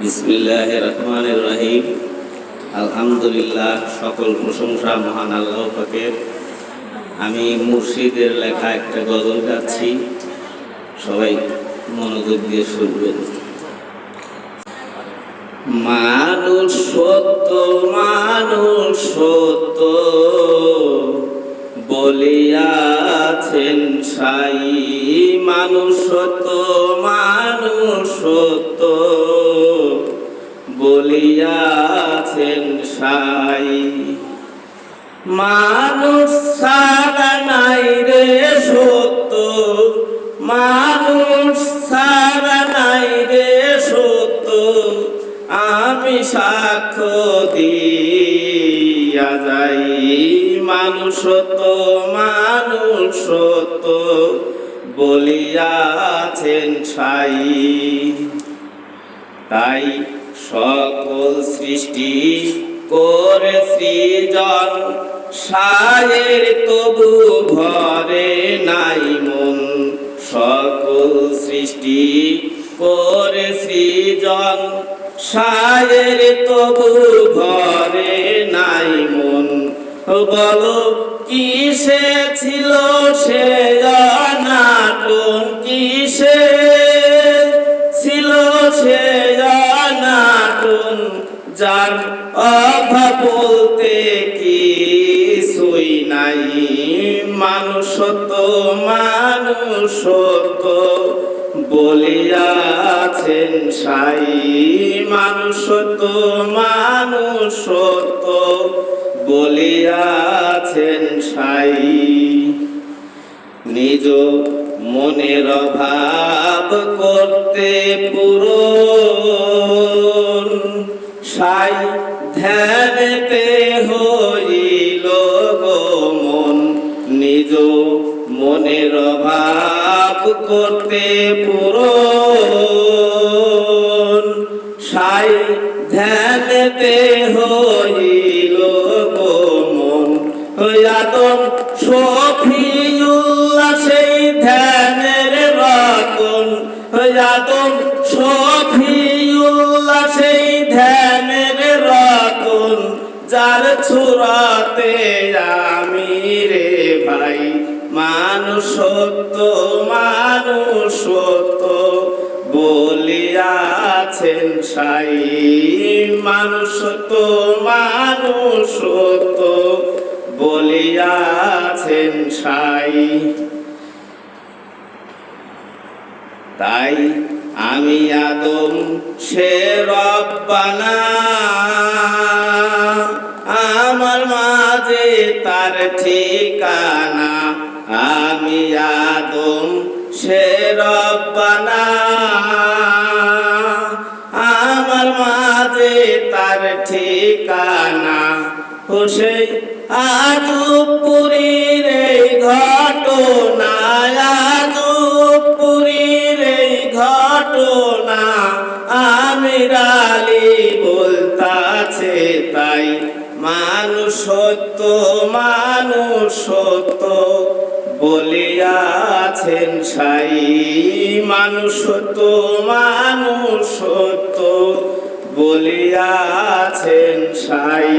বিসমিল্লাহির রহমানির রহিম। আলহামদুলিল্লাহ, সকল প্রশংসা মহান আল্লাহ পাকের। আমি মুর্শিদের লেখা একটা গজল গাচ্ছি, সবাই মনোযোগ দিয়ে শুনবেন। মানুষ সত্য, মানুষ সত্য বলিয়াছেন সাই। মানুষ সত্য, মানুষ সত্য বলিয়াছেন সাই। মানুষ ছাড়া নাই রে সত্য, মানুষ ছাড়া নাই রে সত্য। আমি সাক্ষ্য দিয়া যাই। মানুষ সত্য, মানুষ সত্য বলিয়াছেন সাই। তাই সকল সৃষ্টি করে সৃজন সায়ের, তবু ঘরে নাই মন। সকল সৃষ্টি করে সৃজন সায়ের, তবু ঘরে নাই মন। বলো কিসে ছিল সে অনাটন, কিসে ছিল সে অনাটন। যার অভাব বলতে কিছুই নাই। মানুষ সত্য, মানুষ সত্য বলিয়াছেন সাই। মানুষ সত্য, মানুষ সত্য বলিয়াছেন সাই। নিজ মনের অভাব করতে পূরণ সাই, ধ্যানেতে হইল গো মন। নিজ মনের অভাব করতে পূরণ সাই, ধ্যানেতে হইল গো মন। আদম শফিউল্লাহ সেই ধ্যানের রতন। আদম শফিউল্লাহ সেই ধ্যানের রতন। যার ছোরাতে আমি রে ভাই। মানুষ সত্য, মানুষ সত্য বলিয়াছেন সাই। মানুষ সত্য, মানুষ সত্য বলিয়াছেন সাই। তাই আমি আদম সে রব্বানা, আমার মাঝে তার ঠিকানা। আমি আদম সে রব্বানা, আমার মাঝে তার ঠিকানা। হোসে আজবপুরীর এই ঘটনা, আজবপুরীর এই ঘটনা। আমির আলী বলতাছে তাই। মানুষ সত্য, মানুষ সত্য বলিয়াছেন সাই। মানুষ সত্য, মানুষ সত্য বলিয়াছেন সাই।